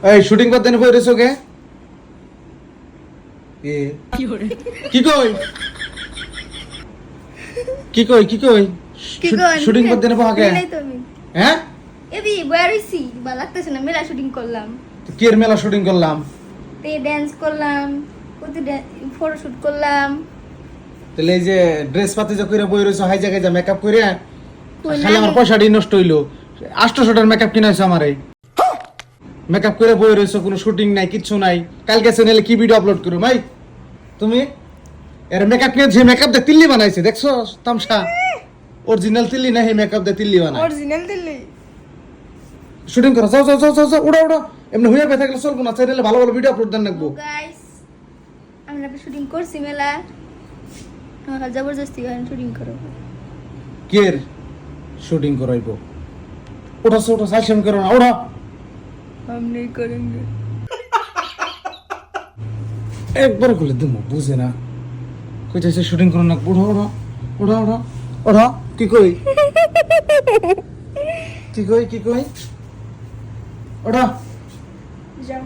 এই শুটিং করতে না বই রেছো কে এ কি কই কি কই কি কই শুটিং করতে না বহাকে হ্যাঁ এবি বয়ারিসি বা লাগতেছে না মেলা শুটিং করলাম কি এর মেলা শুটিং করলাম তে ডান্স করলাম কত ফটোশুট করলাম তাহলে এই যে ড্রেস পাতি যা কইরা বই রইছো হাই জায়গায় যা মেকআপ কইরা খালি আমার পয়সাটি নষ্ট হইলো 800 টাকার মেকআপ কিনাইছো আমারে মেকআপ করে বই রইছো কোনো শুটিং নাই কিচ্ছু নাই কালকে চ্যানেলে কি ভিডিও আপলোড করো ভাই তুমি এর মেকআপ নিয়ে যে মেকআপ দে তিল্লি বানাইছে দেখছো তামসা অরিজিনাল তিল্লি না হে মেকআপ দে তিল্লি বানায় অরিজিনাল দিল্লি শুটিং করো যাও যাও যাও যাও যাও, উড়া উড়া এমনি হইয়া বেথা গেলে চলবো না চ্যানেলে ভালো ভালো ভিডিও আপলোড দেন রাখবো গাইস আমরা শুটিং করছি মেলা আমরা জবরদস্তি গান শুটিং করব কের শুটিং করাইবো ওটা ওটা সাইশন করো না ওড়া हम नहीं करेंगे একবার বলে দিমু বুঝে না কইতাছে শুটিং করো না উড়া উড়া উড়া উড়া উড়া কি কই কি কই কি কই ওড়া যাও